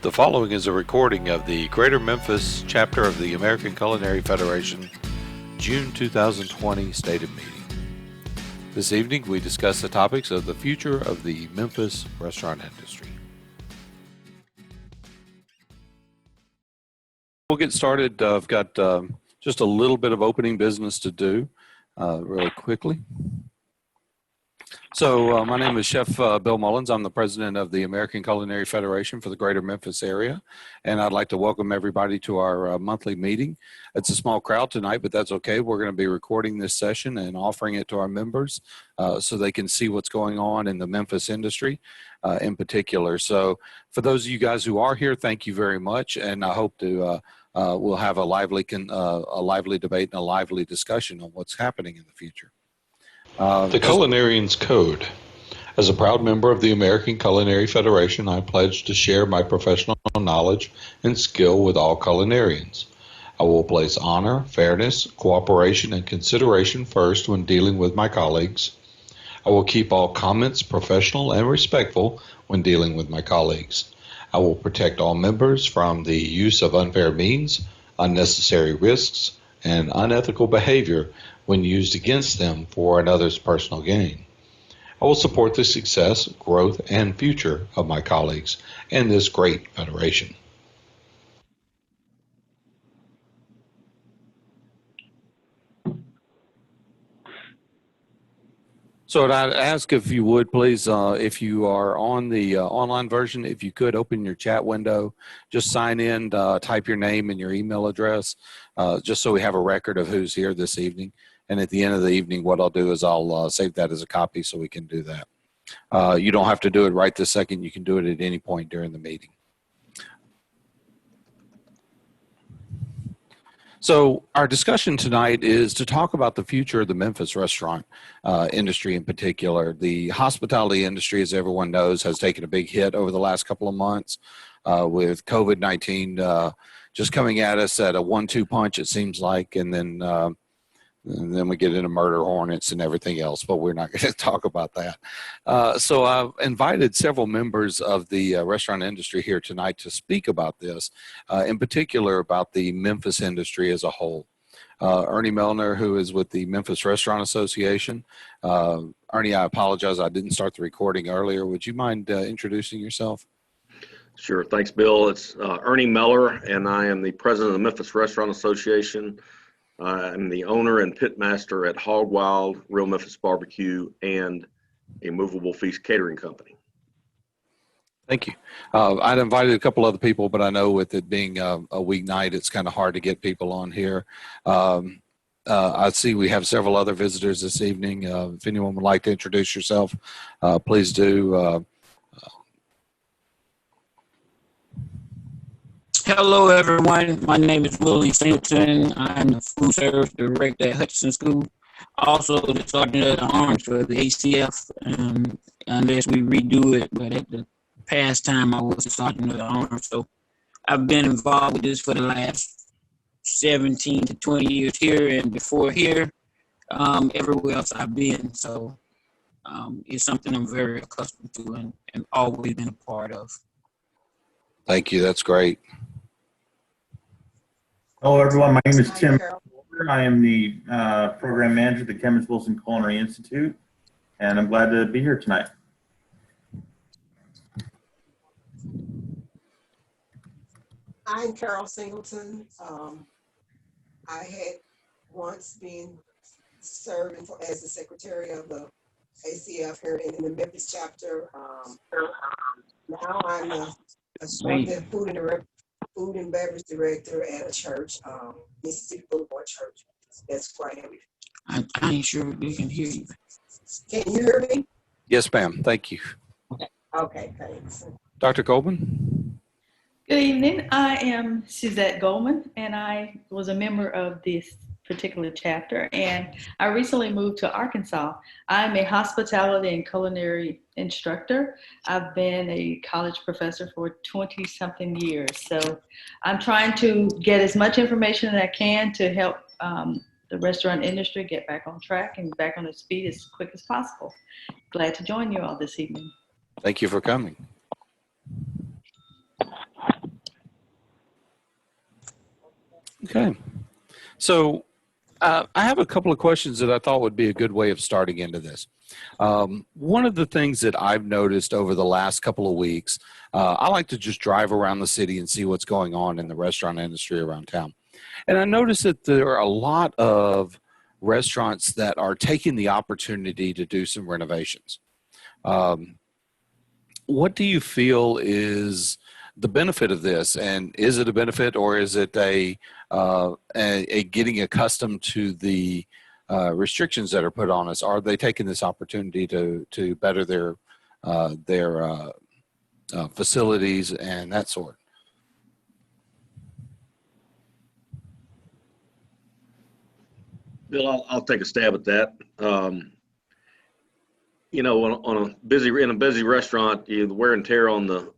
The following is a recording of the Greater Memphis chapter of the American Culinary Federation, June 2020 Stated Meeting. This evening we discuss the topics of the future of the Memphis restaurant industry. We'll get started. I've got just a little bit of opening business to do really quickly. So my name is Chef Bill Mullins. I'm the president of the American Culinary Federation for the Greater Memphis area, and I'd like to welcome everybody to our monthly meeting. It's a small crowd tonight, but that's okay. We're going to be recording this session and offering it to our members so they can see what's going on in the Memphis industry in particular. So for those of you guys who are here, thank you very much, and I hope to we'll have a lively debate and a lively discussion on what's happening in the future. The Culinarian's Code. As a proud member of the American Culinary Federation, I pledge to share my professional knowledge and skill with all culinarians. I will place honor, fairness, cooperation, and consideration first when dealing with my colleagues. I will keep all comments professional and respectful when dealing with my colleagues. I will protect all members from the use of unfair means, unnecessary risks, and unethical behavior when used against them for another's personal gain. I will support the success, growth, and future of my colleagues and this great federation. So I'd ask if you would please, if you are on the online version, if you could open your chat window, just sign in, type your name and your email address, just so we have a record of who's here this evening. And at the end of the evening, what I'll do is I'll save that as a copy so we can do that. You don't have to do it right this second. You can do it at any point during the meeting. So our discussion tonight is to talk about the future of the Memphis restaurant industry in particular. The hospitality industry, as everyone knows, has taken a big hit over the last couple of months with COVID-19 just coming at us at a 1-2 punch, it seems like, and then we get into murder hornets and everything else, but we're not going to talk about that. So I've invited several members of the restaurant industry here tonight to speak about this, in particular about the Memphis industry as a whole. Ernie Melner, who is with the Memphis Restaurant Association. Ernie, I apologize, I didn't start the recording earlier. Would you mind introducing yourself? Sure. Thanks, Bill. It's Ernie Meller, and I am the president of the Memphis Restaurant Association. I'm the owner and pitmaster at Hog Wild, Real Memphis Barbecue, and a Movable Feast catering company. Thank you. I'd invited a couple other people, but I know with it being a weeknight, it's kind of hard to get people on here. I see we have several other visitors this evening. If anyone would like to introduce yourself, please do. Hello, everyone. My name is Willie Singleton. I'm the food service director at Hutchinson School. Also, the sergeant of the arms for the ACF, unless we redo it. But at the past time, I was the sergeant of the arms. So I've been involved with this for the last 17 to 20 years here, and before here, everywhere else I've been. So it's something I'm very accustomed to and always been a part of. Thank you. That's great. Hello, everyone. My name is Tim. I am the program manager at the Kemmons Wilson Culinary Institute, and I'm glad to be here tonight. I'm Carol Singleton. I had once been serving as the secretary of the ACF here in the Memphis chapter. Now I'm a food and beverage director at a church, Mississippi Boulevard Church. That's quite heavy. I ain't sure we can hear you. Can you hear me? Yes, ma'am. Thank you. Okay, thanks. Dr. Goldman? Good evening. I am Suzette Goldman, and I was a member of this particular chapter, and I recently moved to Arkansas. I'm a hospitality and culinary instructor. I've been a college professor for 20-something years, so I'm trying to get as much information as I can to help the restaurant industry get back on track and back on its feet as quick as possible. Glad to join you all this evening. Thank you for coming. Okay. So I have a couple of questions that I thought would be a good way of starting into this. One of the things that I've noticed over the last couple of weeks, I like to just drive around the city and see what's going on in the restaurant industry around town. And I noticed that there are a lot of restaurants that are taking the opportunity to do some renovations. Um, what do you feel is the benefit of this, and is it a benefit, or is it a getting accustomed to the restrictions that are put on us? Are they taking this opportunity to better their facilities and that sort? Bill, I'll take a stab at that. You know, in a busy restaurant, the wear and tear on the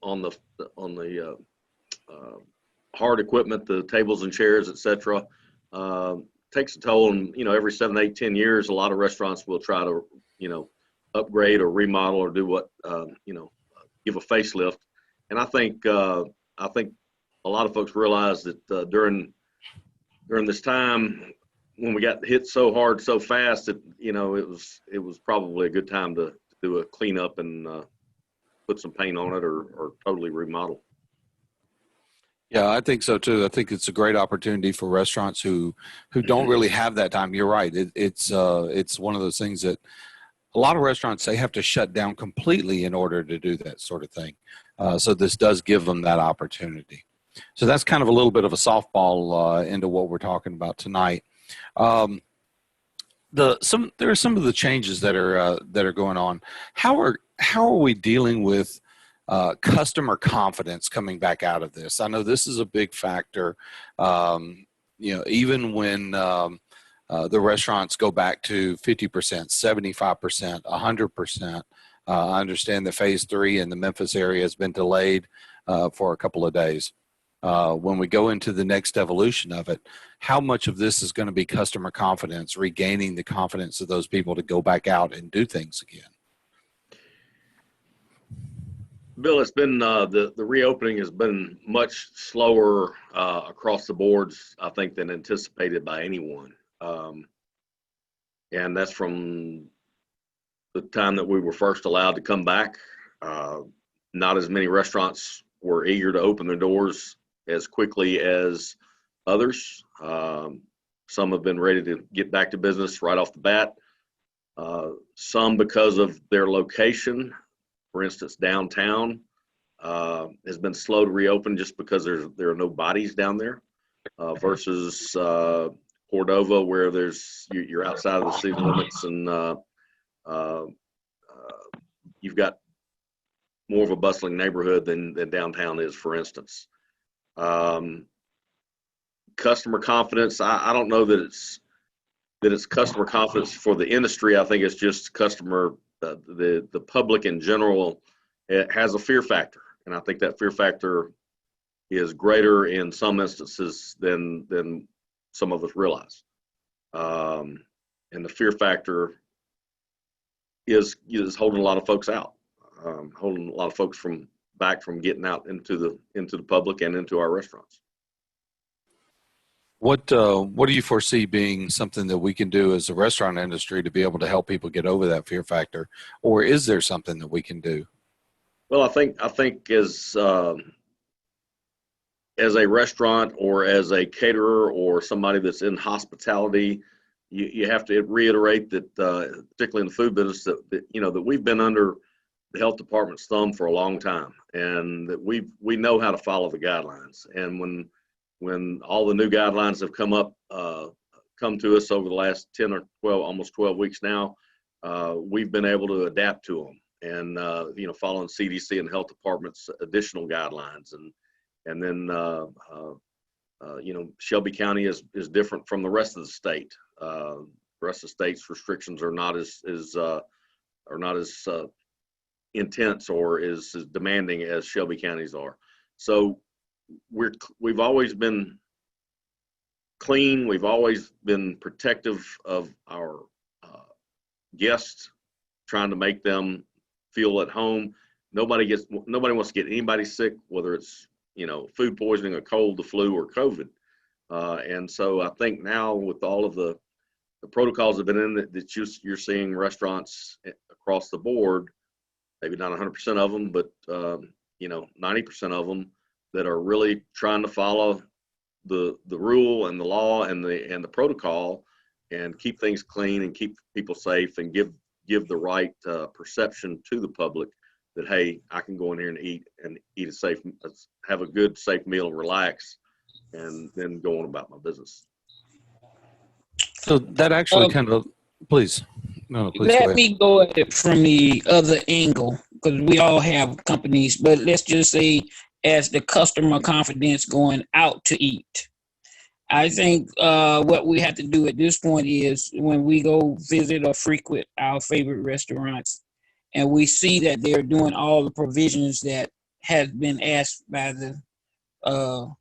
hard equipment, the tables and chairs, etc., takes a toll. And you know, every 7, 8, 10 years, a lot of restaurants will try to upgrade or remodel or do what give a facelift. And I think a lot of folks realize that during this time when we got hit so hard so fast that it was probably a good time to do a cleanup and put some paint on it or totally remodel. Yeah, I think so too. I think it's a great opportunity for restaurants who don't really have that time. You're right. It's one of those things that a lot of restaurants, they have to shut down completely in order to do that sort of thing. So this does give them that opportunity. So that's kind of a little bit of a softball into what we're talking about tonight. There are some of the changes that are going on. How are we dealing with customer confidence coming back out of this? I know this is a big factor. Even when the restaurants go back to 50%, 75%, 100%. I understand that phase 3 in the Memphis area has been delayed for a couple of days. When we go into the next evolution of it, how much of this is going to be customer confidence, regaining the confidence of those people to go back out and do things again? Bill, it's been the reopening has been much slower across the boards, I think, than anticipated by anyone. And that's from the time that we were first allowed to come back. Not as many restaurants were eager to open their doors as quickly as others. Some have been ready to get back to business right off the bat. Some because of their location. For instance, downtown has been slow to reopen just because there are no bodies down there versus Cordova, where you're outside of the city limits and you've got more of a bustling neighborhood than downtown is, for instance. Customer confidence, I don't know that it's customer confidence for the industry. I think it's just the public in general. It has a fear factor, and I think that fear factor is greater in some instances than some of us realize. And the fear factor is holding a lot of folks out, holding a lot of folks back from getting out into the public and into our restaurants. What do you foresee being something that we can do as a restaurant industry to be able to help people get over that fear factor, or is there something that we can do? Well, I think as a restaurant or as a caterer or somebody that's in hospitality, you have to reiterate that, particularly in the food business, that we've been under the health department's thumb for a long time, and that we know how to follow the guidelines. And when all the new guidelines have come to us over the last 10 or 12, almost 12 weeks now, we've been able to adapt to them and following CDC and health department's additional guidelines. And then Shelby County is different from the rest of the state. The rest of the state's restrictions are not as intense or as demanding as Shelby County's are. So we've always been clean. We've always been protective of our guests, trying to make them feel at home. Nobody wants to get anybody sick, whether it's food poisoning, a cold, the flu, or COVID. And so I think now with all of the protocols that have been in that you're seeing restaurants across the board, maybe not 100% of them, but 90% of them that are really trying to follow the rule and the law and the protocol and keep things clean and keep people safe and give the right perception to the public that, hey, I can go in here and eat a safe, have a good safe meal and relax, and then go on about my business. So that actually kind of, please. No, please go Let ahead. me go at it from the other angle, because we all have companies, but let's just say as the customer confidence going out to eat. I think what we have to do at this point is when we go visit or frequent our favorite restaurants and we see that they're doing all the provisions that has been asked by the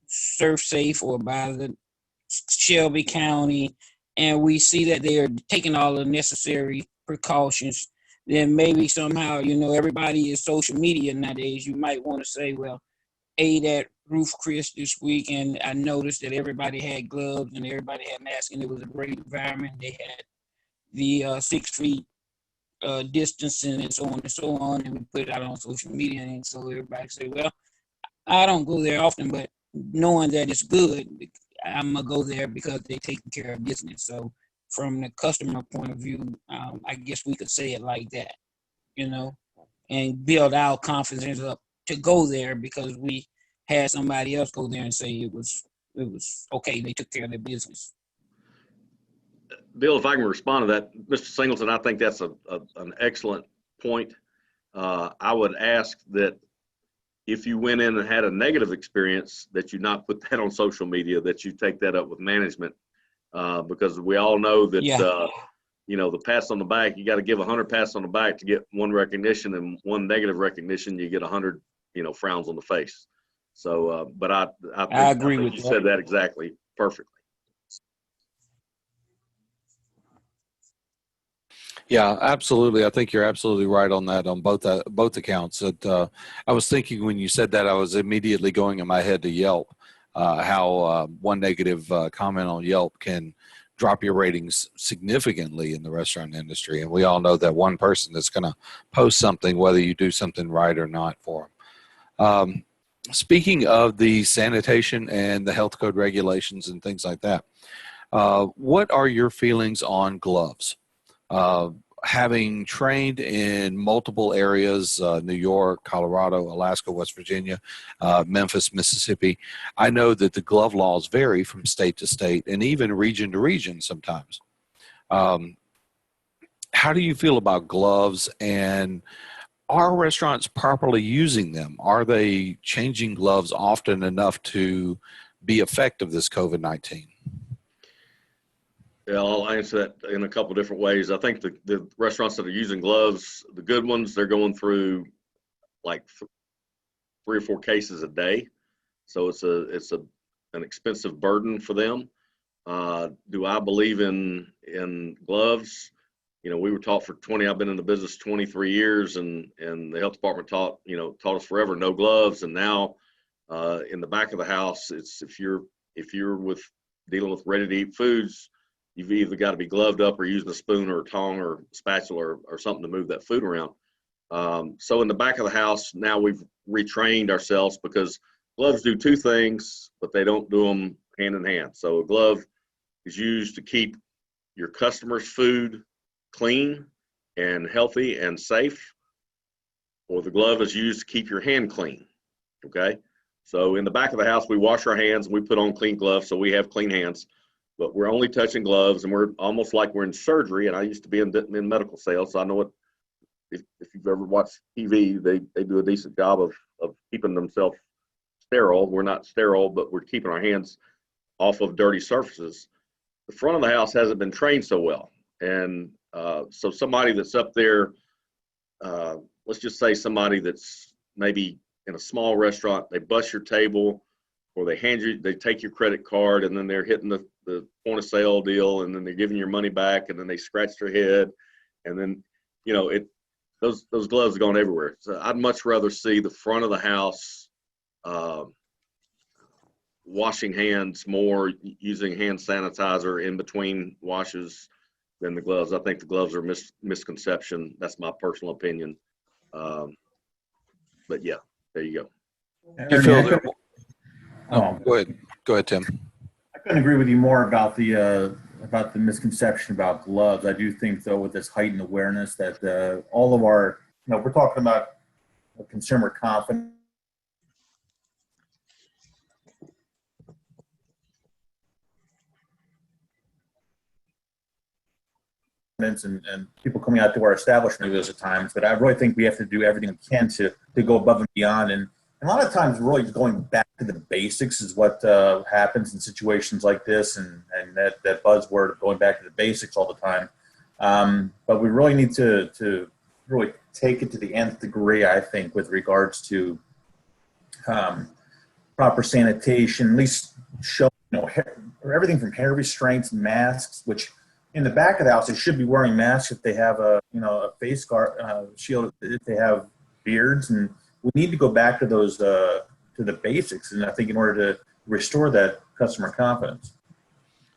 Surf Safe or by the Shelby County, and we see that they are taking all the necessary precautions, then maybe somehow, everybody is social media nowadays. You might want to say, well, ate at Roof Chris this week, and I noticed that everybody had gloves and everybody had masks, and it was a great environment. They had the 6 feet distancing and so on and so on, and we put it out on social media, and so everybody said, well, I don't go there often, but knowing that it's good, I'm gonna go there because they're taking care of business. So from the customer point of view, I guess we could say it like that, and build our confidence up to go there because we had somebody else go there and say it was okay. They took care of their business. Bill, if I can respond to that, Mr. Singleton, I think that's an excellent point. I would ask that if you went in and had a negative experience, that you not put that on social media, that you take that up with management, because we all know that, the pats on the back, you got to give 100 pats on the back to get one recognition, and one negative recognition, you get 100, frowns on the face. So, but I agree with you that. said that exactly perfectly. Yeah, absolutely. I think you're absolutely right on that on both accounts. That I was thinking when you said that, I was immediately going in my head to Yelp, how one negative comment on Yelp can drop your ratings significantly in the restaurant industry. And we all know that one person that's going to post something, whether you do something right or not for them. Speaking of the sanitation and the health code regulations and things like that, what are your feelings on gloves? Having trained in multiple areas, New York, Colorado, Alaska, West Virginia, Memphis, Mississippi, I know that the glove laws vary from state to state and even region to region sometimes. How do you feel about gloves, and are restaurants properly using them? Are they changing gloves often enough to be effective this COVID-19? Yeah, I'll answer that in a couple different ways. I think the restaurants that are using gloves, the good ones, they're going through like 3 or 4 cases a day. So it's an expensive burden for them. Do I believe in gloves? We were taught I've been in the business 23 years, and the health department taught us forever, no gloves. And now in the back of the house, it's if you're dealing with ready to eat foods, you've either got to be gloved up or using a spoon or a tongue or spatula or something to move that food around. So in the back of the house, now we've retrained ourselves because gloves do 2 things, but they don't do them hand in hand. So a glove is used to keep your customer's food clean and healthy and safe, or the glove is used to keep your hand clean. Okay. So in the back of the house, we wash our hands and we put on clean gloves so we have clean hands. But we're only touching gloves, and we're almost like we're in surgery. And I used to be in medical sales, so I know what. If you've ever watched TV, they do a decent job of keeping themselves sterile. We're not sterile, but we're keeping our hands off of dirty surfaces. The front of the house hasn't been trained so well, and so somebody that's up there, let's just say somebody that's maybe in a small restaurant, they bust your table, or they take your credit card, and then they're hitting the point of sale deal, and then they're giving your money back, and then they scratch their head, and then those gloves are going everywhere. So I'd much rather see the front of the house washing hands more, using hand sanitizer in between washes than the gloves. I think the gloves are misconception. That's my personal opinion. But yeah, there you go. Do you feel that? Oh, Go ahead, Tim. I couldn't agree with you more about the misconception about gloves. I do think, though, with this heightened awareness that all of our, we're talking about consumer confidence. And people coming out to our establishment those at times, but I really think we have to do everything we can to go above and beyond. And a lot of times, really going back to the basics is what happens in situations like this, and that buzzword of going back to the basics all the time. But we really need to really take it to the nth degree, I think, with regards to proper sanitation, at least show everything from hair restraints, masks, which in the back of the house, they should be wearing masks if they have a face guard shield, if they have beards, and we need to go back to those to the basics. And I think in order to restore that customer confidence.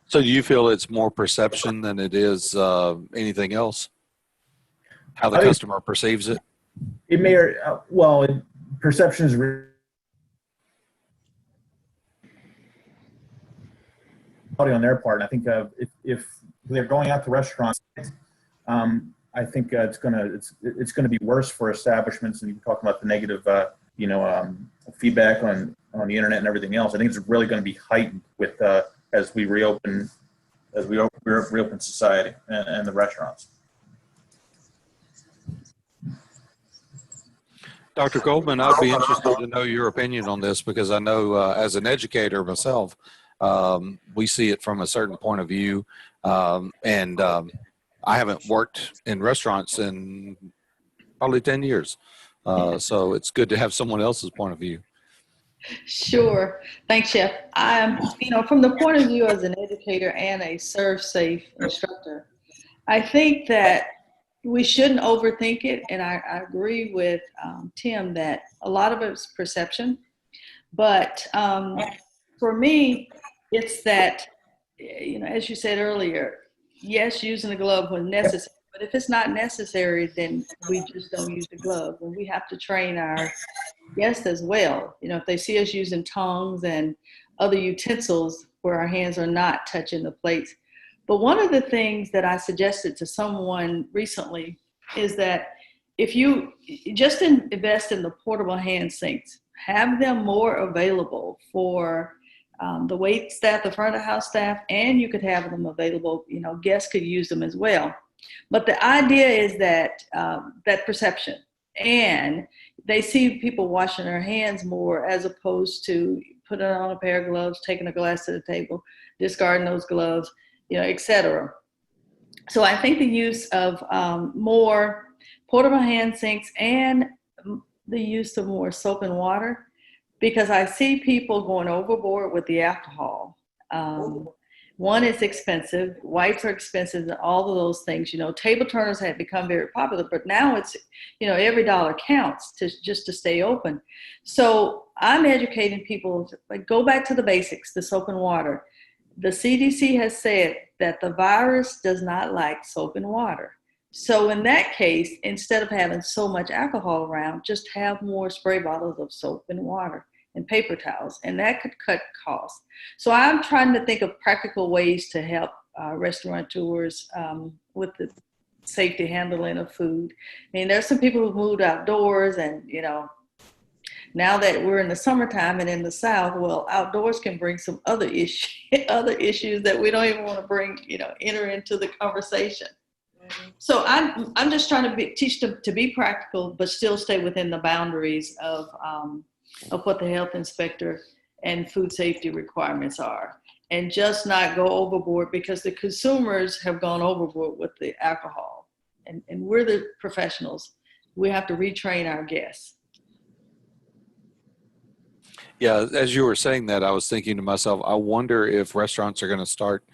So do you feel it's more perception than it is anything else? How the customer perceives it? It may, perception is on their part. And I think if they're going out to restaurants, I think it's gonna be worse for establishments. And you talk about the negative, feedback on the internet and everything else. I think it's really going to be heightened with as we reopen society and the restaurants. Dr. Goldman, I'd be interested to know your opinion on this, because I know as an educator myself, we see it from a certain point of view. And I haven't worked in restaurants in probably 10 years. So it's good to have someone else's point of view. Sure. Thanks, Chef. From the point of view as an educator and a serve safe instructor, I think that we shouldn't overthink it. And I agree with Tim that a lot of it's perception. But for me, it's that, as you said earlier, yes, using the glove when necessary. But if it's not necessary, then we just don't use the glove. And we have to train our guests as well. If they see us using tongs and other utensils where our hands are not touching the plates. But one of the things that I suggested to someone recently is that if you just invest in the portable hand sinks, have them more available for the wait staff, the front of house staff, and you could have them available, guests could use them as well. But the idea is that that perception, and they see people washing their hands more as opposed to putting on a pair of gloves, taking a glass to the table, discarding those gloves, et cetera. So I think the use of more portable hand sinks and the use of more soap and water, because I see people going overboard with the alcohol. One, it's expensive. Wipes are expensive, and all of those things. Table turners have become very popular, but now it's, every dollar counts just to stay open. So I'm educating people, go back to the basics, the soap and water. The CDC has said that the virus does not like soap and water. So in that case, instead of having so much alcohol around, just have more spray bottles of soap and water and paper towels, and that could cut costs. So I'm trying to think of practical ways to help restaurateurs with the safety handling of food. I mean, there's some people who've moved outdoors, and now that we're in the summertime and in the South, well, outdoors can bring some other issues that we don't even want to bring, enter into the conversation. So I'm just trying to teach them to be practical, but still stay within the boundaries of what the health inspector and food safety requirements are, and just not go overboard, because the consumers have gone overboard with the alcohol, and we're the professionals. We have to retrain our guests. Yeah, as you were saying that, I was thinking to myself, I wonder if restaurants are going to start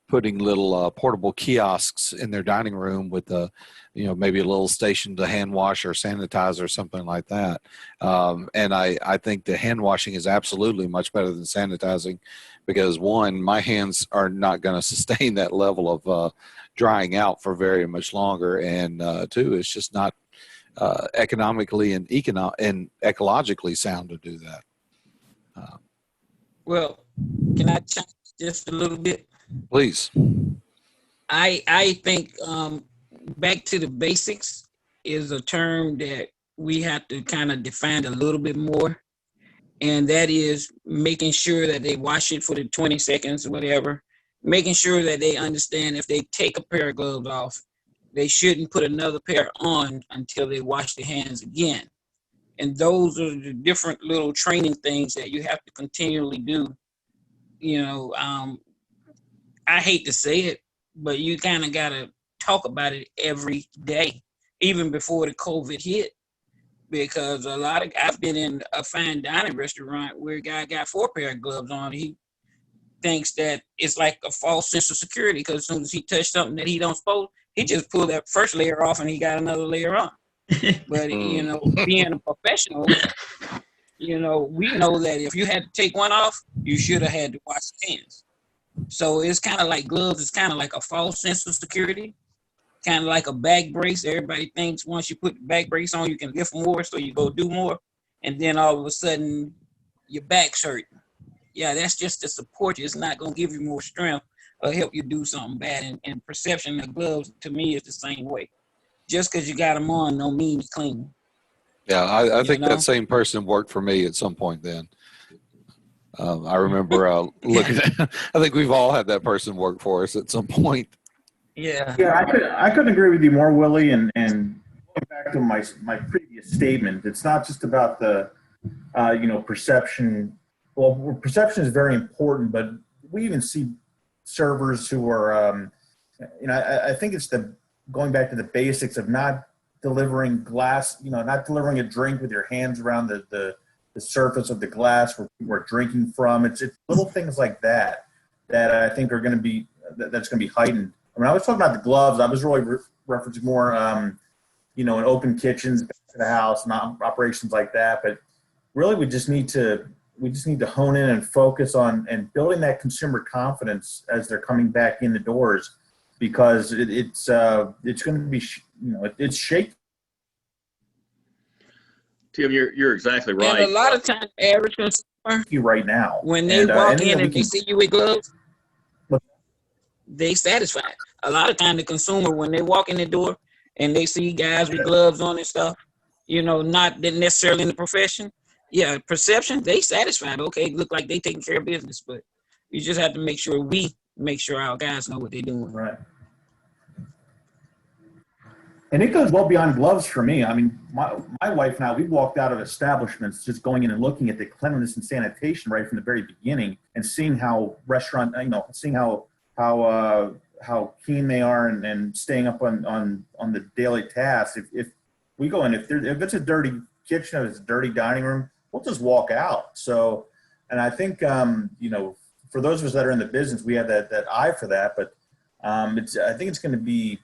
putting little portable kiosks in their dining room with the, maybe a little station to hand wash or sanitize or something like that. And I think the hand washing is absolutely much better than sanitizing because one, my hands are not going to sustain that level of drying out for very much longer. And two, it's just not economically and ecologically sound to do that. Well, can I chime just a little bit? Please. I think back to the basics is a term that we have to kind of define a little bit more. And that is making sure that they wash it for the 20 seconds or whatever, making sure that they understand if they take a pair of gloves off, they shouldn't put another pair on until they wash their hands again. And those are the different little training things that you have to continually do. I hate to say it, but you kind of got to talk about it every day, even before the COVID hit. Because I've been in a fine dining restaurant where a guy got 4 pair of gloves on. He thinks that it's like a false sense of security because as soon as he touched something that he don't suppose, he just pulled that first layer off and he got another layer on. But, being a professional, we know that if you had to take one off, you should have had to wash your hands. So it's kind of like gloves. It's kind of like a false sense of security, kind of like a back brace. Everybody thinks once you put the back brace on, you can lift more, so you go do more. And then all of a sudden, your back's hurting. Yeah, that's just to support you. It's not going to give you more strength or help you do something bad. And perception of gloves, to me, is the same way. Just because you got them on don't mean you're clean. Yeah, I think that same person worked for me at some point then. I remember looking at, I think we've all had that person work for us at some point. Yeah. Yeah, I couldn't agree with you more, Willie. And going back to my previous statement, it's not just about the, perception. Well, perception is very important, but we even see servers who are, I think it's going back to the basics of not delivering glass, not delivering a drink with your hands around the surface of the glass where people are drinking from. It's little things like that I think are going to be, that's going to be heightened. I mean, I was talking about the gloves. I was really referencing more, in open kitchens, back to the house, and operations like that. But really, we just need to hone in and focus on and building that consumer confidence as they're coming back in the doors, because it's going to be, it's shaky. Tim, you're exactly right. And a lot of times, average consumer, Right now, when they walk in and they see you with gloves, they satisfied. A lot of time the consumer, when they walk in the door and they see guys with gloves on and stuff, not necessarily in the profession. Yeah, perception, they satisfied. Okay, look like they taking care of business, but you just have to make sure our guys know what they're doing. Right. And it goes well beyond gloves for me. I mean, my wife and I, we walked out of establishments just going in and looking at the cleanliness and sanitation right from the very beginning and seeing how seeing how keen they are and staying up on the daily tasks. If we go in, if it's a dirty kitchen, if it's a dirty dining room, we'll just walk out. So, and I think, for those of us that are in the business, we have that eye for that, but I think it's going to be,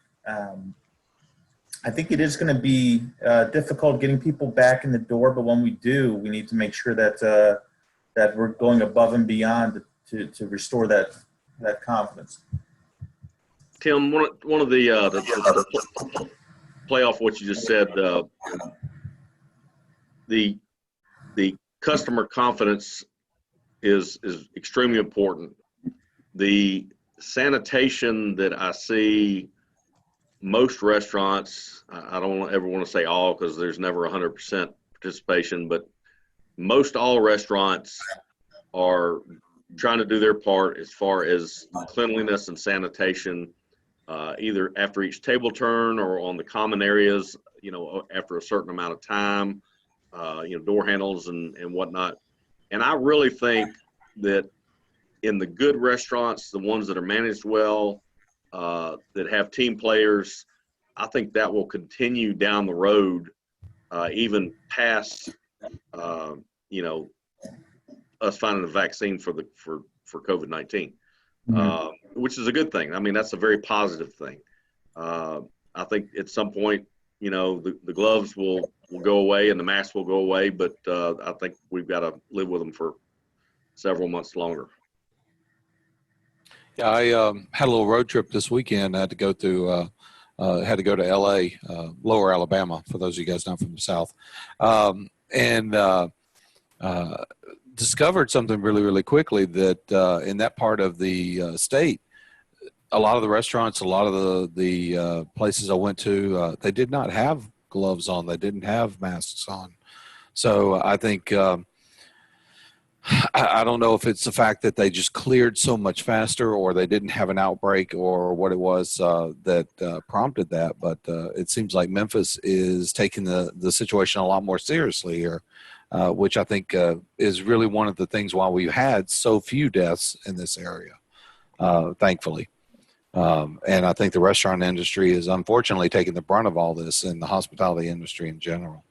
I think it is going to be difficult getting people back in the door, but when we do, we need to make sure that that we're going above and beyond to restore that confidence. Tim, one of the play off what you just said, the customer confidence is extremely important. The sanitation that I see most restaurants, I don't ever want to say all because there's never 100% participation, but most all restaurants are trying to do their part as far as cleanliness and sanitation, either after each table turn or on the common areas, after a certain amount of time, door handles and whatnot. And I really think that in the good restaurants, the ones that are managed well, that have team players, I think that will continue down the road, even past, us finding a vaccine for COVID-19. which is a good thing. I mean, that's a very positive thing. I think at some point, you know, the gloves will go away and the masks will go away, but I think we've got to live with them for several months longer. Yeah, I had a little road trip this weekend. I had to go through, had to go to LA, Lower Alabama, for those of you guys not from the South, and discovered something really, really quickly, that in that part of the state, a lot of the restaurants, a lot of the places I went to, they did not have gloves on. They didn't have masks on. So I think, I don't know if it's the fact that they just cleared so much faster, or they didn't have an outbreak, or what it was that prompted that. But it seems like Memphis is taking the situation a lot more seriously here, which I think is really one of the things why we've had so few deaths in this area, thankfully. And I think the restaurant industry is unfortunately taking the brunt of all this, and the hospitality industry in general.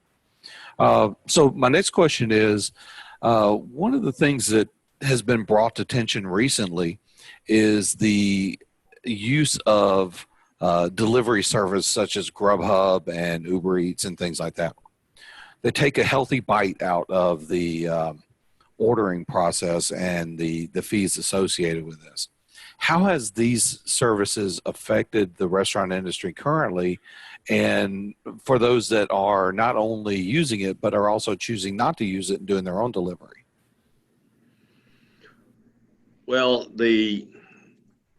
So my next question is, one of the things that has been brought to attention recently is the use of delivery service such as Grubhub and Uber Eats and things like that. They take a healthy bite out of the ordering process and the fees associated with this. How has these services affected the restaurant industry currently? And for those that are not only using it, but are also choosing not to use it and doing their own delivery? Well, the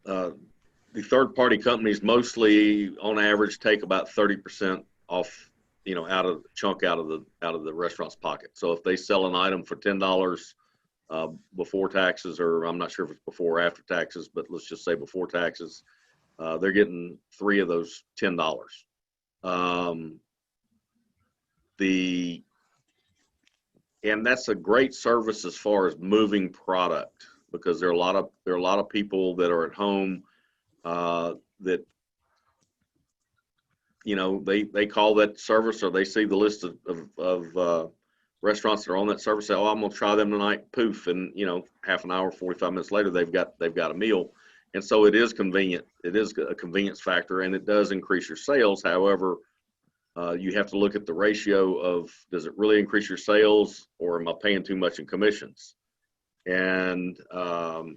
third-party companies mostly, on average, take about 30% off, you know, out of the restaurant's pocket. So if they sell an item for $10 before taxes, or I'm not sure if it's before or after taxes, but let's just say before taxes, they're getting 3 of those $10. And that's a great service as far as moving product, because there are a lot of people that are at home that, you know, they call that service, or they see the list of restaurants that are on that service, say, oh, I'm gonna try them tonight, poof, and you know, half an hour, 45 minutes later, they've got a meal. And so it is convenient. It is a convenience factor, and it does increase your sales. However, you have to look at the ratio of, does it really increase your sales, or am I paying too much in commissions? And I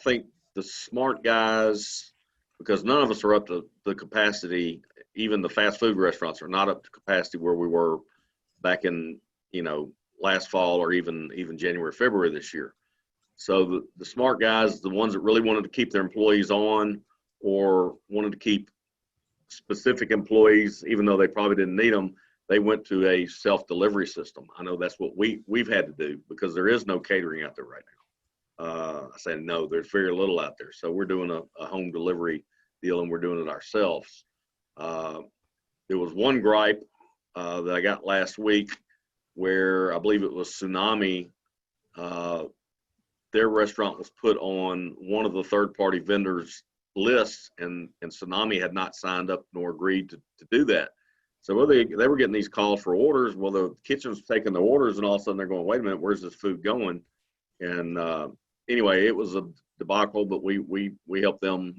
think the smart guys, because none of us are up to the capacity, even the fast food restaurants are not up to capacity where we were back in, you know, last fall, or even January, February this year. So the smart guys, the ones that really wanted to keep their employees on, or wanted to keep specific employees, even though they probably didn't need them, they went to a self-delivery system. I know that's what we've had to do, because there is no catering out there right now. I say no, there's very little out there. So we're doing a home delivery deal, and we're doing it ourselves. There was one gripe that I got last week, where I believe it was Tsunami. Their restaurant was put on one of the third-party vendors' lists, and Tsunami had not signed up nor agreed to do that. So they were getting these calls for orders. Well, the kitchen's taking the orders, and all of a sudden they're going, wait a minute, where's this food going? And anyway, it was a debacle, but we helped them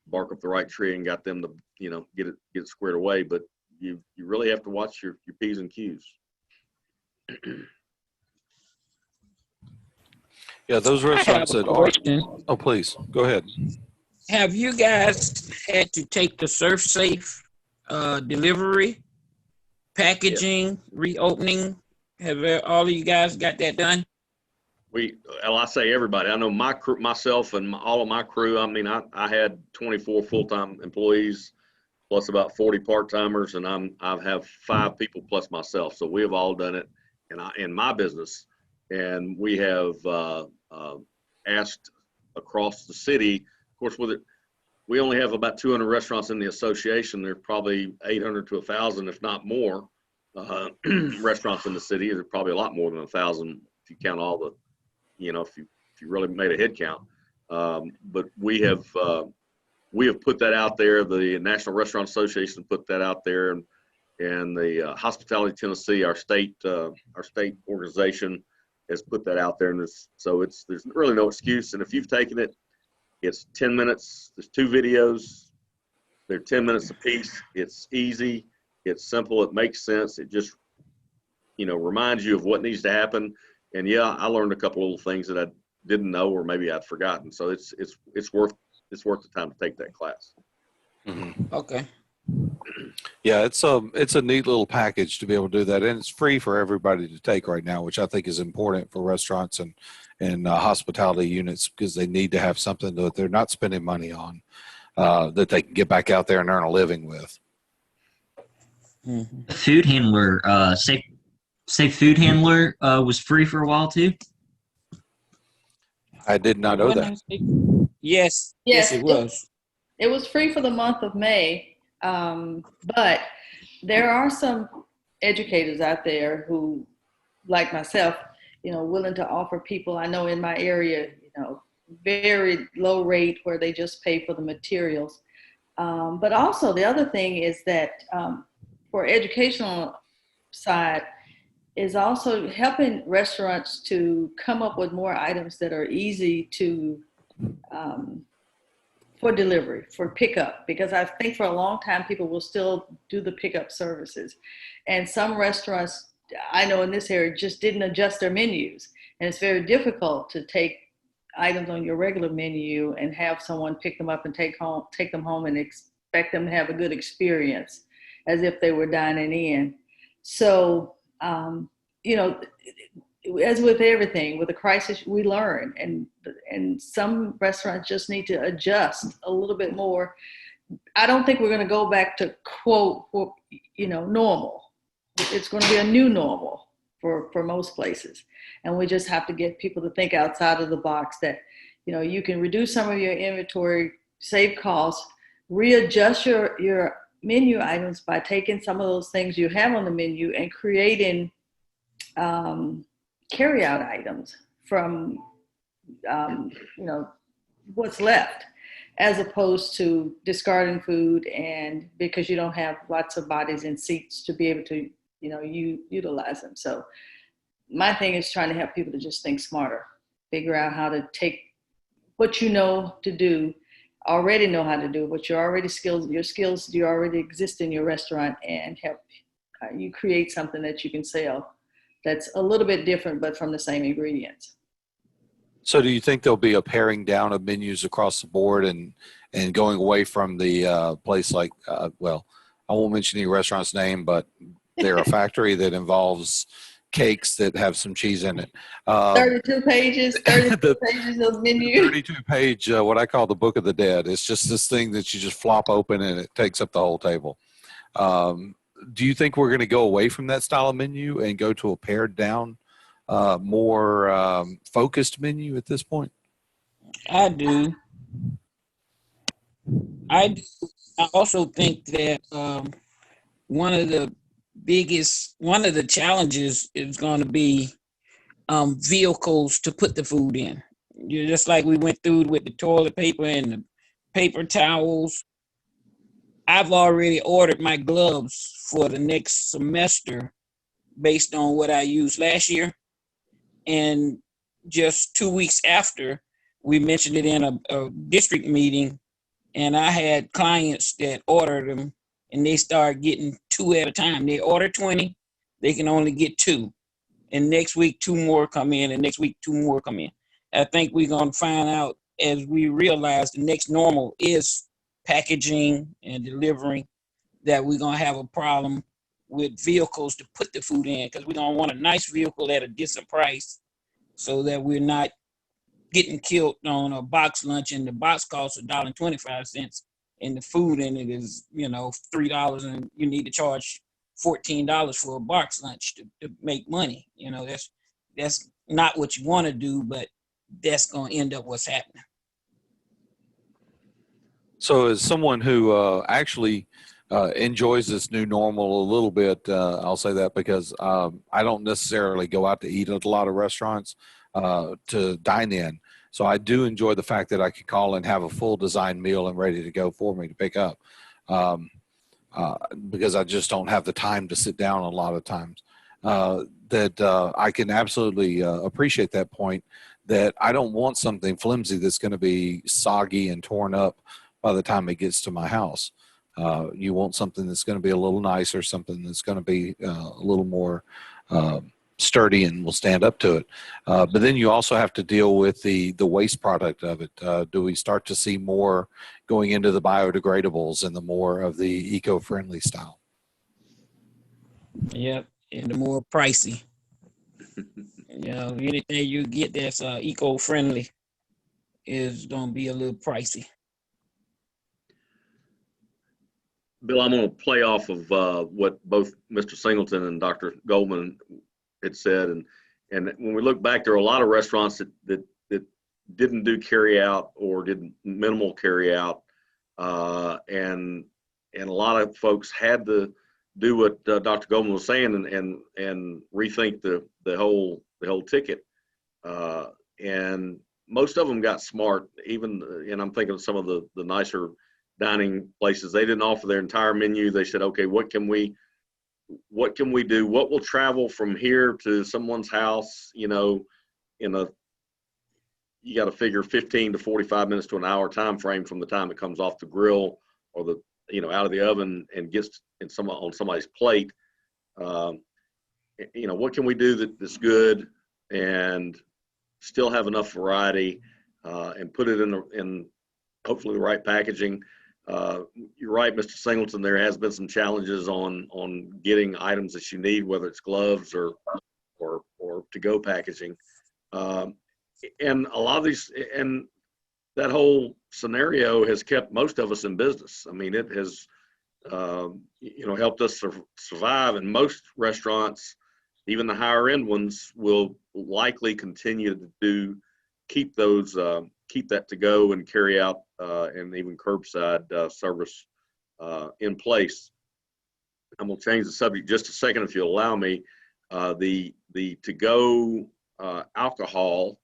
bark up the right tree and got them to, you know, get it squared away. But you really have to watch your P's and Q's. Yeah, those restaurants that are. Oh, please go ahead. Have you guys had to take the SurfSafe delivery, packaging, reopening? Have all of you guys got that done? I say everybody. I know my crew, myself, and all of my crew. I mean, I had 24 full-time employees, plus about 40 part-timers, and I have 5 people plus myself. So we have all done it, in my business, and we have asked across the city. Of course, with it, we only have about 200 restaurants in the association. There's probably 800 to 1,000, if not more, restaurants in the city. There's probably a lot more than 1,000 if you count all the, you know, if you really made a head count. But we have put that out there. The National Restaurant Association put that out there, and the Hospitality Tennessee, our state organization, has put that out there, and there's really no excuse. And if you've taken it, it's 10 minutes. There's 2 videos. They're 10 minutes apiece. It's easy. It's simple. It makes sense. It just, reminds you of what needs to happen. And yeah, I learned a couple little things that I didn't know, or maybe I'd forgotten. So it's worth the time to take that class. Mm-hmm. Okay. Yeah, it's a neat little package to be able to do that, and it's free for everybody to take right now, which I think is important for restaurants and hospitality units, because they need to have something that they're not spending money on, that they can get back out there and earn a living with. Mm-hmm. Food handler, safe food handler was free for a while too. I did not know that. Yes. Yes, Yes, it was. It was free for the month of May, but there are some educators out there who, like myself, willing to offer people, I know in my area, very low rate where they just pay for the materials. But also the other thing is that for educational side is also helping restaurants to come up with more items that are easy to for delivery, for pickup, because I think for a long time people will still do the pickup services, and some restaurants I know in this area just didn't adjust their menus, and it's very difficult to take items on your regular menu and have someone pick them up and take them home and expect them to have a good experience as if they were dining in. So as with everything, with a crisis, we learn, and some restaurants just need to adjust a little bit more. I don't think we're going to go back to quote, normal. It's going to be a new normal for most places, and we just have to get people to think outside of the box. That you can reduce some of your inventory, save costs, readjust your menu items by taking some of those things you have on the menu and creating carry-out items from what's left, as opposed to discarding food, and because you don't have lots of bodies and seats to be able to utilize them. So my thing is trying to help people to just think smarter, figure out how to take what you know to do, already know how to do, what your skills do already exist in your restaurant, and help you create something that you can sell that's a little bit different, but from the same ingredients. So do you think there'll be a paring down of menus across the board and going away from the place like, I won't mention any restaurant's name, but they're a factory that involves cakes that have some cheese in it. 32 pages of menu. 32-page, what I call the Book of the Dead. It's just this thing that you just flop open and it takes up the whole table. Do you think we're going to go away from that style of menu and go to a pared down, more focused menu at this point? I do. I also think that one of the challenges is going to be vehicles to put the food in. Just like we went through with the toilet paper and the paper towels. I've already ordered my gloves for the next semester based on what I used last year. And just 2 weeks after, we mentioned it in a district meeting, and I had clients that ordered them, and they started getting 2 at a time. They order 20, they can only get 2. And next week, 2 more come in, and next week, 2 more come in. I think we're going to find out as we realize the next normal is packaging and delivering, that we're going to have a problem with vehicles to put the food in, because we're going to want a nice vehicle at a decent price so that we're not getting killed on a box lunch, and the box costs $1.25 and the food in it is, $3, and you need to charge $14 for a box lunch to make money. That's not what you want to do, but that's going to end up what's happening. So as someone who actually enjoys this new normal a little bit, I'll say that because I don't necessarily go out to eat at a lot of restaurants to dine in. So I do enjoy the fact that I can call and have a full design meal and ready to go for me to pick up, because I just don't have the time to sit down a lot of times. I can absolutely appreciate that point, that I don't want something flimsy that's going to be soggy and torn up by the time it gets to my house. You want something that's going to be a little nicer, something that's going to be a little more sturdy and will stand up to it. But then you also have to deal with the waste product of it. Do we start to see more going into the biodegradables and the more of the eco-friendly style? Yep, and the more pricey. Anything you get that's eco-friendly is gonna be a little pricey. Bill, I'm going to play off of what both Mr. Singleton and Dr. Goldman had said, and when we look back, there are a lot of restaurants that didn't do carry out or did minimal carry out, and a lot of folks had to do what Dr. Goldman was saying and rethink the whole ticket, and most of them got smart. And I'm thinking of some of the nicer dining places. They didn't offer their entire menu. They said, okay, what can we do? What will travel from here to someone's house? You got to figure 15 to 45 minutes to an hour time frame from the time it comes off the grill or out of the oven and gets on somebody's plate. What can we do that's good and still have enough variety, and put it in hopefully the right packaging. You're right, Mr. Singleton, there has been some challenges on getting items that you need, whether it's gloves or to-go packaging. And a lot of these, and that whole scenario has kept most of us in business. I mean, it has, helped us survive, and most restaurants, even the higher end ones, will likely continue to keep that to go and carry out and even curbside service in place. I'm going to change the subject just a second, if you'll allow me. The to-go alcohol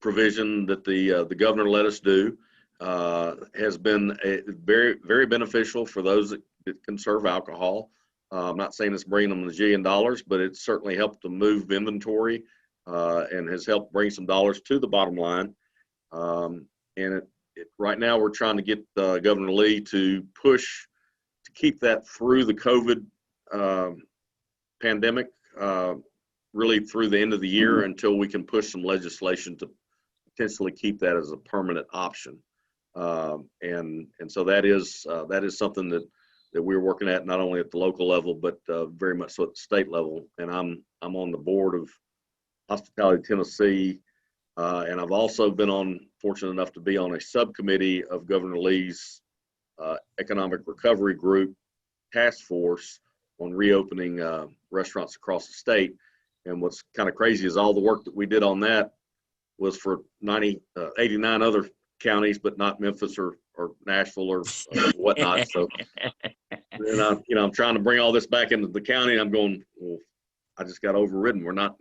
provision that the governor let us do has been very, very beneficial for those that can serve alcohol. I'm not saying it's bringing them $1 gajillion, but it's certainly helped to move inventory and has helped bring some dollars to the bottom line. And right now we're trying to get Governor Lee to push to keep that through the COVID pandemic, really through the end of the year, until we can push some legislation to potentially keep that as a permanent option. And so that is something that we're working at, not only at the local level, but very much so at the state level. And I'm on the board of Hospitality Tennessee, and I've also been fortunate enough to be on a subcommittee of Governor Lee's Economic Recovery Group task force on reopening restaurants across the state. And what's kind of crazy is all the work that we did on that was for 89 other counties, but not Memphis or Nashville or whatnot. So, and I'm trying to bring all this back into the county, and I'm going, well, I just got overridden. We're not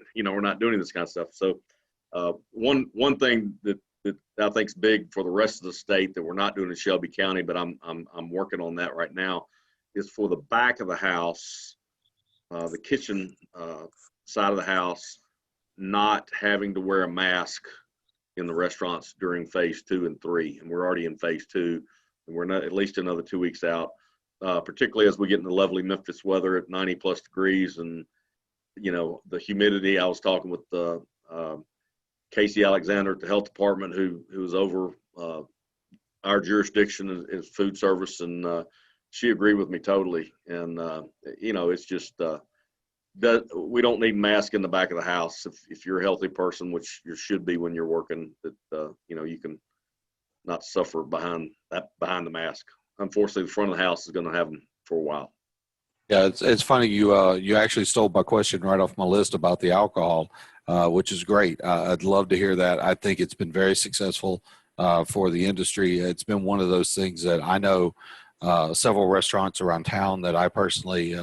doing this kind of stuff. So, one thing that I think is big for the rest of the state that we're not doing in Shelby County, but I'm working on that right now, is for the back of the house, the kitchen side of the house, not having to wear a mask in the restaurants during phase 2 and 3. And we're already in phase 2, and we're not at least another 2 weeks out, particularly as we get into lovely Memphis weather at 90+ degrees, and the humidity. I was talking with Casey Alexander at the health department, who is over our jurisdiction is food service, and she agreed with me totally. And it's just we don't need masks in the back of the house if you're a healthy person, which you should be when you're working. That you can not suffer behind the mask. Unfortunately, the front of the house is going to have them for a while. Yeah, it's funny you actually stole my question right off my list about the alcohol, which is great. I'd love to hear that. I think it's been very successful for the industry. It's been one of those things that I know several restaurants around town that I personally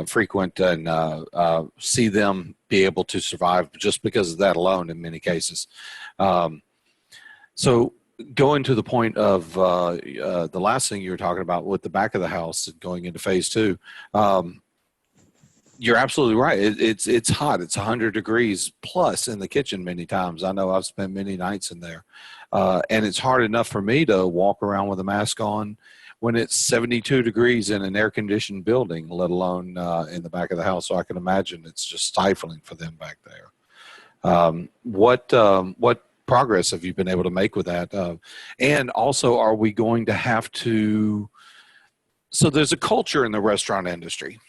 frequent and see them be able to survive just because of that alone in many cases. So going to the point of the last thing you were talking about with the back of the house and going into phase two, you're absolutely right. It's hot. It's 100 degrees plus in the kitchen many times. I know I've spent many nights in there, and it's hard enough for me to walk around with a mask on when it's 72 degrees in an air-conditioned building, let alone in the back of the house. So I can imagine it's just stifling for them back there. What progress have you been able to make with that? And also, are we going to have to? So there's a culture in the restaurant industry.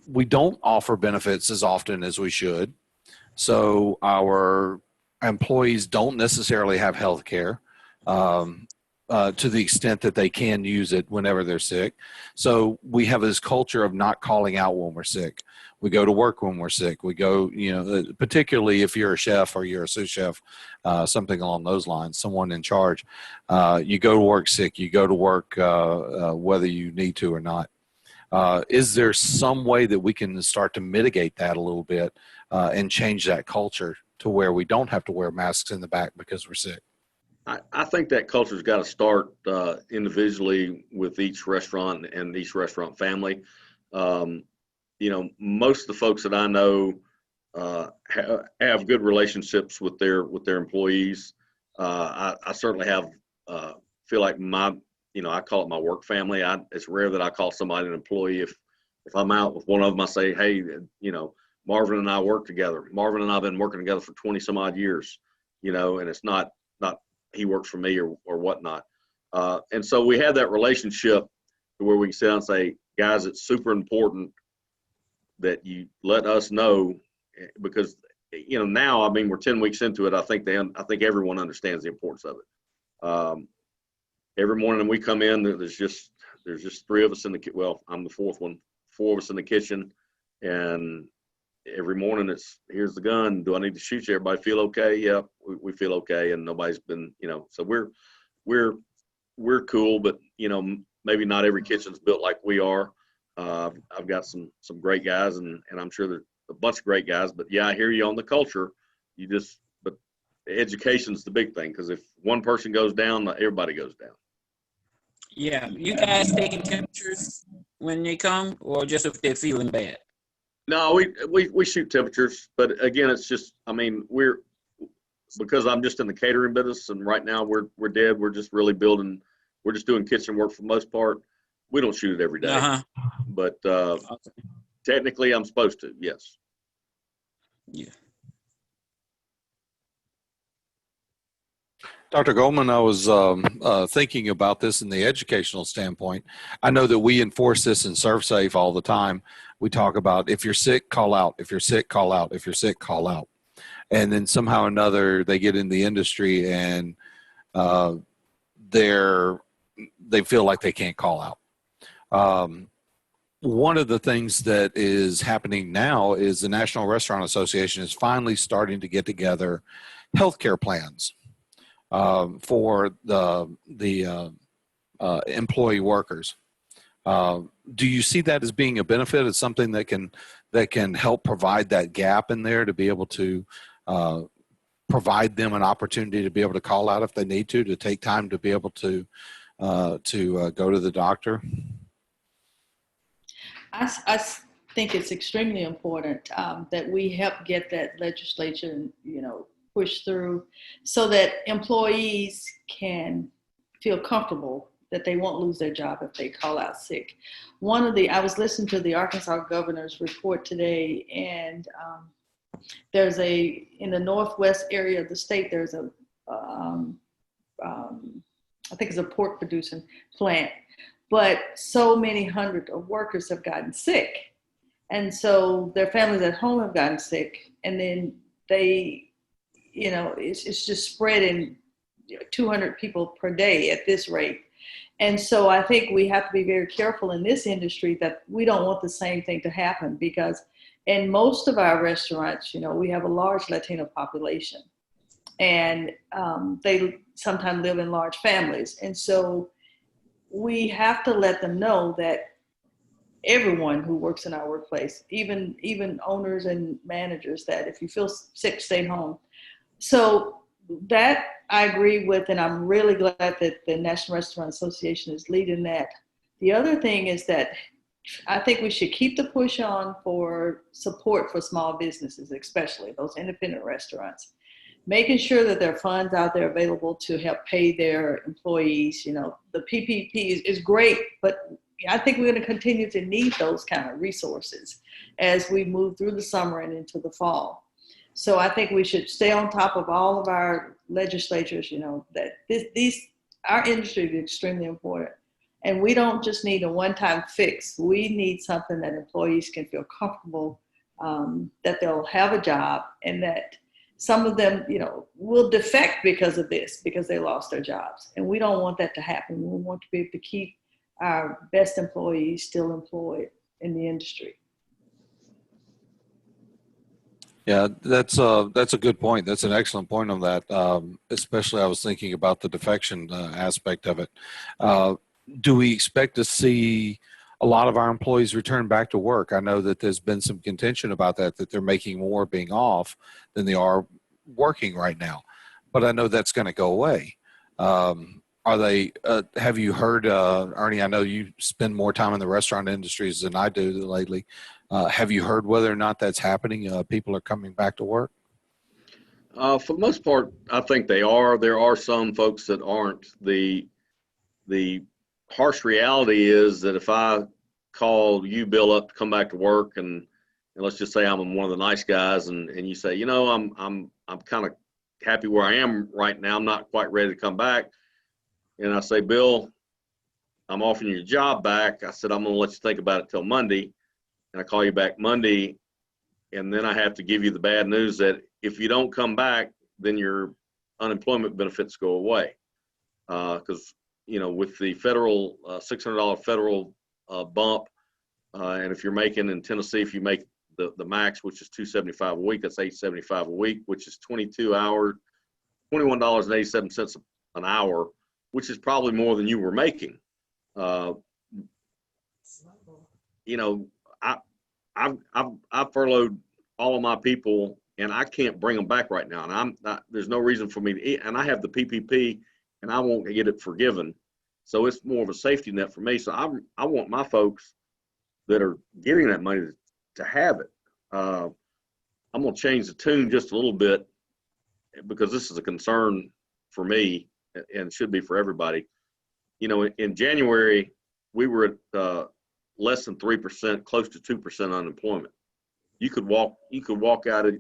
We don't offer benefits as often as we should. So our employees don't necessarily have health care to the extent that they can use it whenever they're sick. So we have this culture of not calling out when we're sick. We go to work when we're sick. We go, particularly if you're a chef or you're a sous chef, something along those lines, someone in charge, you go to work sick. You go to work whether you need to or not. Is there some way that we can start to mitigate that a little bit and change that culture to where we don't have to wear masks in the back because we're sick? I think that culture's got to start individually with each restaurant and each restaurant family. Most of the folks that I know have good relationships with their employees. I certainly have feel like I call it my work family. It's rare that I call somebody an employee. If I'm out with one of them, I say, hey, Marvin and I work together. Marvin and I have been working together for 20 some odd years, and it's not he works for me or whatnot. And so we have that relationship where we can sit down and say, guys, it's super important that you let us know, because, now, we're 10 weeks into it. I think everyone understands the importance of it. Every morning we come in, there's just three of us in the, well, I'm the fourth one, four of us in the kitchen. And every morning it's, here's the gun. Do I need to shoot you? Everybody feel okay? Yeah, we feel okay. And nobody's been, so we're cool, but maybe not every kitchen's built like we are. I've got some great guys, and I'm sure there's a bunch of great guys, but yeah, I hear you on the culture. But education's the big thing, because if one person goes down, everybody goes down. Yeah, you guys taking temperatures when they come, or just if they're feeling bad? No, we shoot temperatures, but again, it's just, because I'm just in the catering business, and right now we're dead. We're just really building. We're just doing kitchen work for the most part. We don't shoot it every day, but Okay. technically I'm supposed to. Yes. Yeah. Dr. Goldman, I was thinking about this in the educational standpoint. I know that we enforce this in ServSafe all the time. We talk about, if you're sick, call out. If you're sick, call out. If you're sick, call out. And then somehow or another, they get in the industry and they feel like they can't call out. One of the things that is happening now is the National Restaurant Association is finally starting to get together healthcare plans for the employee workers. Do you see that as being a benefit? As something that can help provide that gap in there, to be able to provide them an opportunity to be able to call out if they need to take time to be able to go to the doctor? I think it's extremely important that we help get that legislation, pushed through, so that employees can feel comfortable that they won't lose their job if they call out sick. I was listening to the Arkansas governor's report today, and in the northwest area of the state, there's I think it's a pork producing plant, but so many hundreds of workers have gotten sick. And so their families at home have gotten sick, and then it's just spreading 200 people per day at this rate. And so I think we have to be very careful in this industry that we don't want the same thing to happen, because in most of our restaurants, we have a large Latino population, and they sometimes live in large families. And so we have to let them know that everyone who works in our workplace, even owners and managers, that if you feel sick, stay home. So That I agree with, and I'm really glad that the National Restaurant Association is leading that. The other thing is that I think we should keep the push on for support for small businesses, especially those independent restaurants, making sure that there are funds out there available to help pay their employees. You know, the PPP is great, but I think we're going to continue to need those kind of resources as we move through the summer and into the fall. So I think we should stay on top of all of our legislatures, you know, that our industry is extremely important. And we don't just need a one-time fix. We need something that employees can feel comfortable, that they'll have a job, and that some of them, you know, will defect because of this, because they lost their jobs. And we don't want that to happen. We want to be able to keep our best employees still employed in the industry. Yeah, that's a good point. That's an excellent point on that. Especially, I was thinking about the defection aspect of it. Do we expect to see a lot of our employees return back to work? I know that there's been some contention about that they're making more being off than they are working right now. But I know that's going to go away. Are they? Have you heard, Ernie? I know you spend more time in the restaurant industries than I do lately. Have you heard whether or not that's happening? People are coming back to work? For the most part, I think they are. There are some folks that aren't. The harsh reality is that if I call you, Bill, up to come back to work, and let's just say I'm one of the nice guys, and you say, you know, I'm kind of happy where I am right now. I'm not quite ready to come back. And I say, Bill, I'm offering you your job back. I said, I'm going to let you think about it till Monday. And I call you back Monday, and then I have to give you the bad news that if you don't come back, then your unemployment benefits go away. Because, you know, with the federal $600 federal bump, and if you're making in Tennessee, if you make the max, which is $275 a week, that's $875 a week, which is 22 hours, $21.87 an hour, which is probably more than you were making. You know, I've furloughed all of my people, and I can't bring them back right now. And there's no reason for me to eat. And I have the PPP, and I won't get it forgiven. So it's more of a safety net for me. So I want my folks that are getting that money to have it. I'm going to change the tune just a little bit, because this is a concern for me, and should be for everybody. You know, in January, we were at less than 3%, close to 2% unemployment. You could walk out of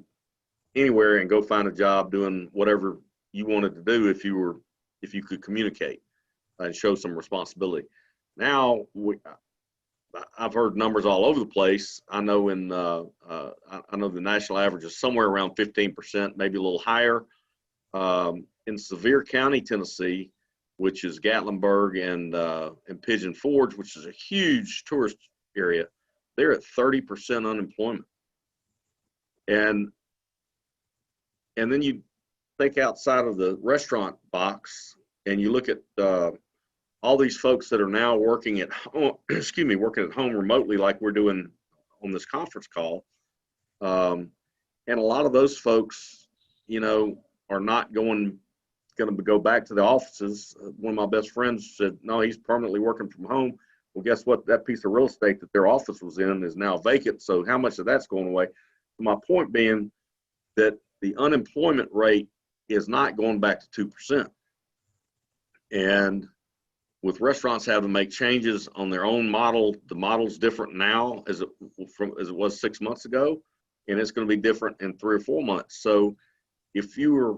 anywhere and go find a job doing whatever you wanted to do if you could communicate and show some responsibility. Now I've heard numbers all over the place. I know I know the national average is somewhere around 15%, maybe a little higher. In Sevier County, Tennessee, which is Gatlinburg and Pigeon Forge, which is a huge tourist area, they're at 30% unemployment. And then you think outside of the restaurant box, and you look at all these folks that are now working at home, working at home remotely, like we're doing on this conference call. And a lot of those folks, you know, are not going to go back to the offices. One of my best friends said, no, he's permanently working from home. Well, guess what? That piece of real estate that their office was in is now vacant. So how much of that's going away? My point being that the unemployment rate is not going back to 2%. And with restaurants having to make changes on their own model, the model's different now as it was 6 months ago, and it's going to be different in 3 or 4 months. So if you were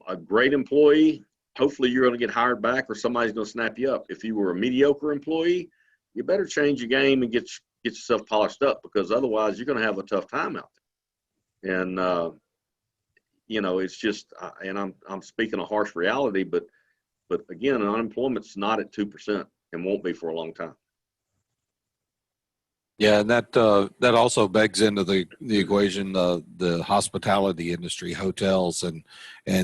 a great employee, hopefully you're going to get hired back, or somebody's going to snap you up. If you were a mediocre employee, you better change your game and get yourself polished up, because otherwise you're going to have a tough time out there. And you know, it's just, and I'm speaking a harsh reality, but again, unemployment's not at 2% and won't be for a long time. Yeah, and that also begs into the equation the hospitality industry, hotels, and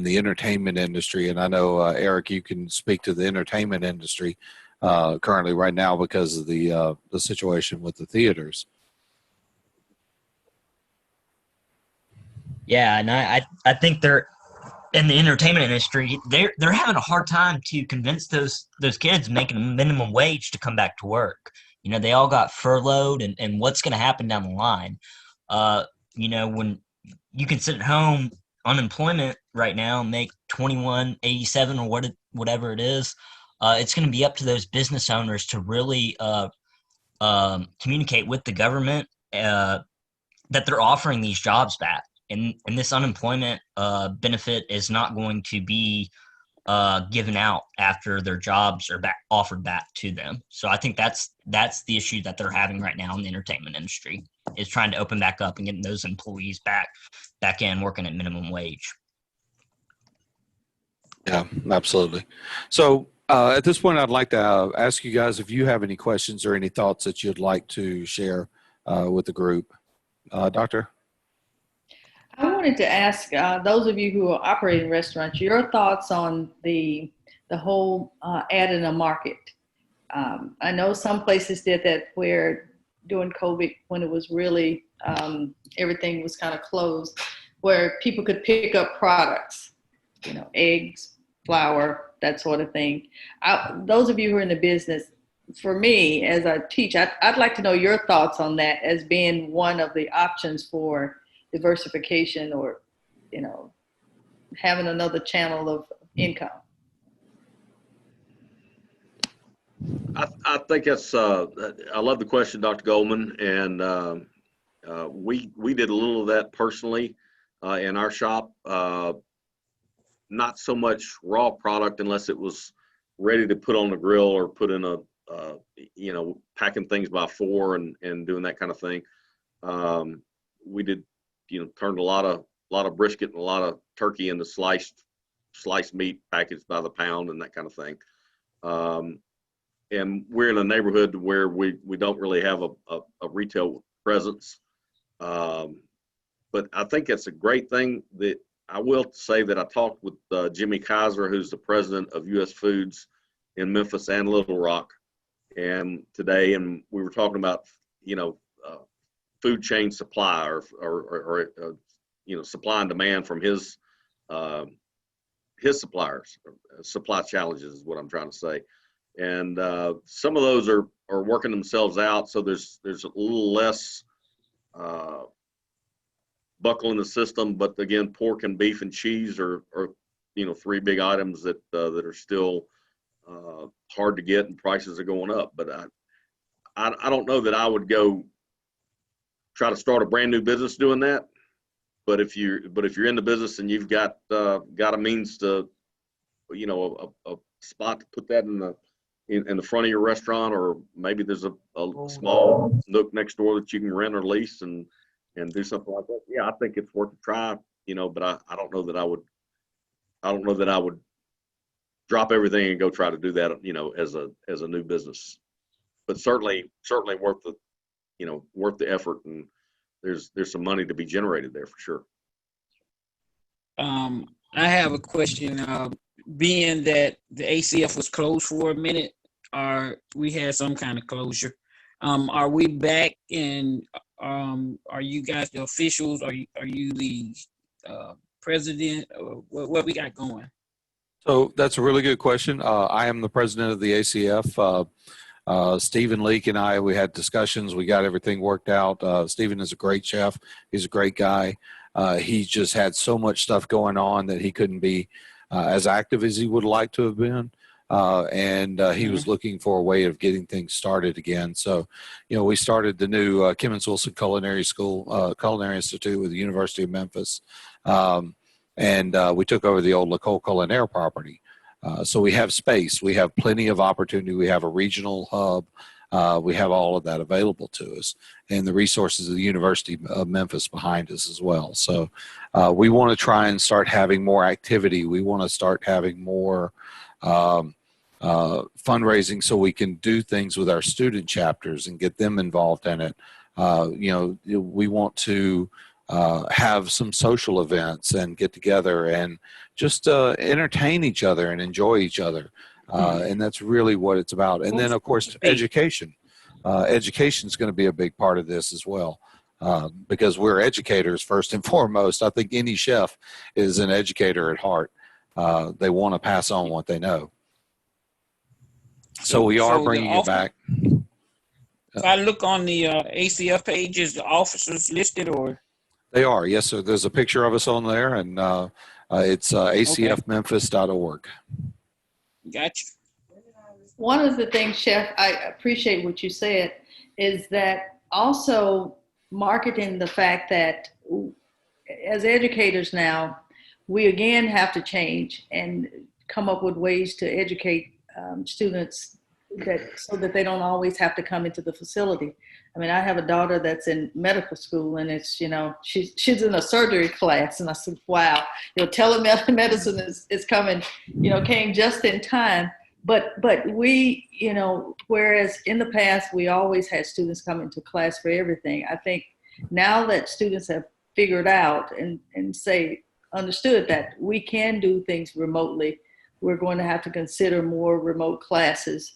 the entertainment industry. And I know Eric, you can speak to the entertainment industry currently right now because of the situation with the theaters. Yeah, and I think there in the entertainment industry, they're having a hard time to convince those kids making a minimum wage to come back to work. You know, they all got furloughed, and what's going to happen down the line? You know, when you can sit at home, unemployment right now, make 21.87 or whatever it is, it's going to be up to those business owners to really communicate with the government that they're offering these jobs back. And this unemployment benefit is not going to be given out after their jobs are offered back to them. So I think that's the issue that they're having right now in the entertainment industry, is trying to open back up and getting those employees back in working at minimum wage. Yeah, absolutely. So at this point, I'd like to ask you guys if you have any questions or any thoughts that you'd like to share with the group. Doctor? I wanted to ask those of you who are operating restaurants, your thoughts on the whole ad in a market. I know some places did that where during COVID, when it was really, everything was kind of closed, where people could pick up products, you know, eggs, flour, that sort of thing. Those of you who are in the business, for me, as I teach, I'd like to know your thoughts on that as being one of the options for diversification, or, you know, having another channel of income. I think that's, I love the question, Dr. Goldman. And we did a little of that personally in our shop. Not so much raw product unless it was ready to put on the grill or put in a, you know, packing things by 4 and doing that kind of thing. We did, you know, turned a lot of brisket and a lot of turkey into sliced meat packaged by the pound and that kind of thing. And we're in a neighborhood where we don't really have a retail presence. But I think it's a great thing. That I will say that I talked with Jimmy Kaiser, who's the president of U.S. Foods in Memphis and Little Rock, and today, and we were talking about, you know, food chain supply or you know, supply and demand from his suppliers. Supply challenges is what I'm trying to say. And some of those are working themselves out, so there's a little less buckle in the system. But again, pork and beef and cheese are you know, 3 big items that are still hard to get, and prices are going up. But I don't know that I would go try to start a brand new business doing that. But if you're in the business and you've got a means to, you know, a spot to put that in the front of your restaurant, or maybe there's a small nook next door that you can rent or lease and do something like that. Yeah, I think it's worth a try, you know, but I don't know that I would drop everything and go try to do that, you know, as a new business. But certainly worth the, you know, worth the effort, and there's some money to be generated there for sure. I have a question. Being that the ACF was closed for a minute, or we had some kind of closure, are we back? And are you guys the officials? Are you the president? Or what we got going? So that's a really good question. I am the president of the ACF. Stephen Leake and I, we had discussions. We got everything worked out. Stephen is a great chef. He's a great guy. He just had so much stuff going on that he couldn't be as active as he would like to have been. And he was looking for a way of getting things started again. So, you know, we started the new Kimmons Wilson Culinary School, Culinary Institute with the University of Memphis. And we took over the old L'Ecole Culinaire property. So we have space. We have plenty of opportunity. We have a regional hub. We have all of that available to us, and the resources of the University of Memphis behind us as well. So we want to try and start having more activity. We want to start having more fundraising so we can do things with our student chapters and get them involved in it. You know, we want to have some social events and get together and just entertain each other and enjoy each other. And that's really what it's about. And then, of course, education. Education is going to be a big part of this as well. because we're educators first and foremost. I think any chef is an educator at heart. They want to pass on what they know. So we are bringing it back. If I look on the ACF page, is the officers listed or? They are, yes, sir. There's a picture of us on there, and it's acfmemphis.org. Gotcha. One of the things, Chef, I appreciate what you said, is that also marketing the fact that as educators now, we again have to change and come up with ways to educate students so that they don't always have to come into the facility. I mean, I have a daughter that's in medical school, and it's, she's in a surgery class, and I said, wow, telemedicine is coming, came just in time. But we, whereas in the past, we always had students come into class for everything. I think now that students have figured out and understood that we can do things remotely, we're going to have to consider more remote classes.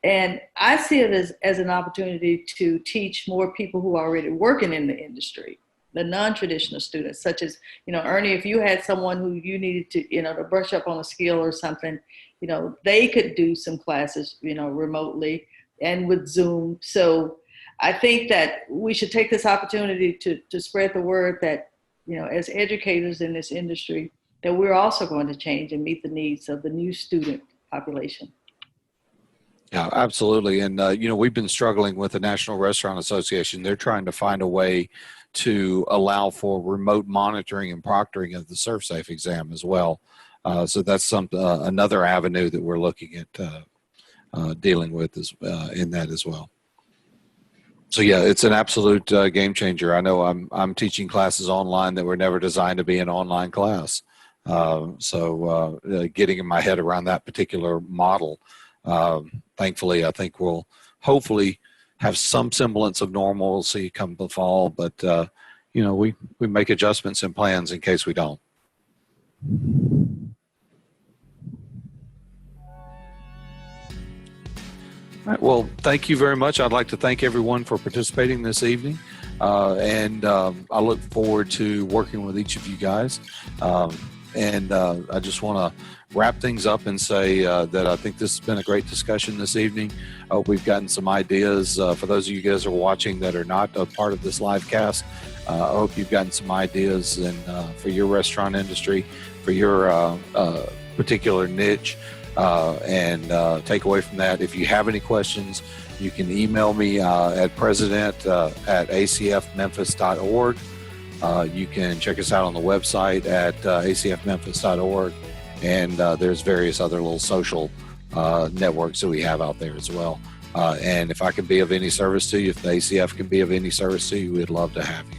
And I see it as an opportunity to teach more people who are already working in the industry, the non-traditional students, such as, Ernie, if you had someone who you needed to, to brush up on a skill or something, they could do some classes, remotely and with Zoom. So I think that we should take this opportunity to spread the word that, as educators in this industry, that we're also going to change and meet the needs of the new student population. Yeah, absolutely. And, we've been struggling with the National Restaurant Association. They're trying to find a way to allow for remote monitoring and proctoring of the ServSafe exam as well. So that's another avenue that we're looking at dealing with in that as well. So yeah, it's an absolute game changer. I know I'm teaching classes online that were never designed to be an online class. So getting my head around that particular model, thankfully, I think we'll hopefully have some semblance of normalcy come the fall. But we make adjustments and plans in case we don't. All right, well, thank you very much. I'd like to thank everyone for participating this evening. And I look forward to working with each of you guys. And I just want to wrap things up and say that I think this has been a great discussion this evening. I hope we've gotten some ideas for those of you guys who are watching that are not a part of this live cast. I hope you've gotten some ideas for your restaurant industry, for your particular niche. And take away from that, if you have any questions, you can email me at president@acfmemphis.org. You can check us out on the website at acfmemphis.org. And there's various other little social networks that we have out there as well. And if I can be of any service to you, if the ACF can be of any service to you, we'd love to have you.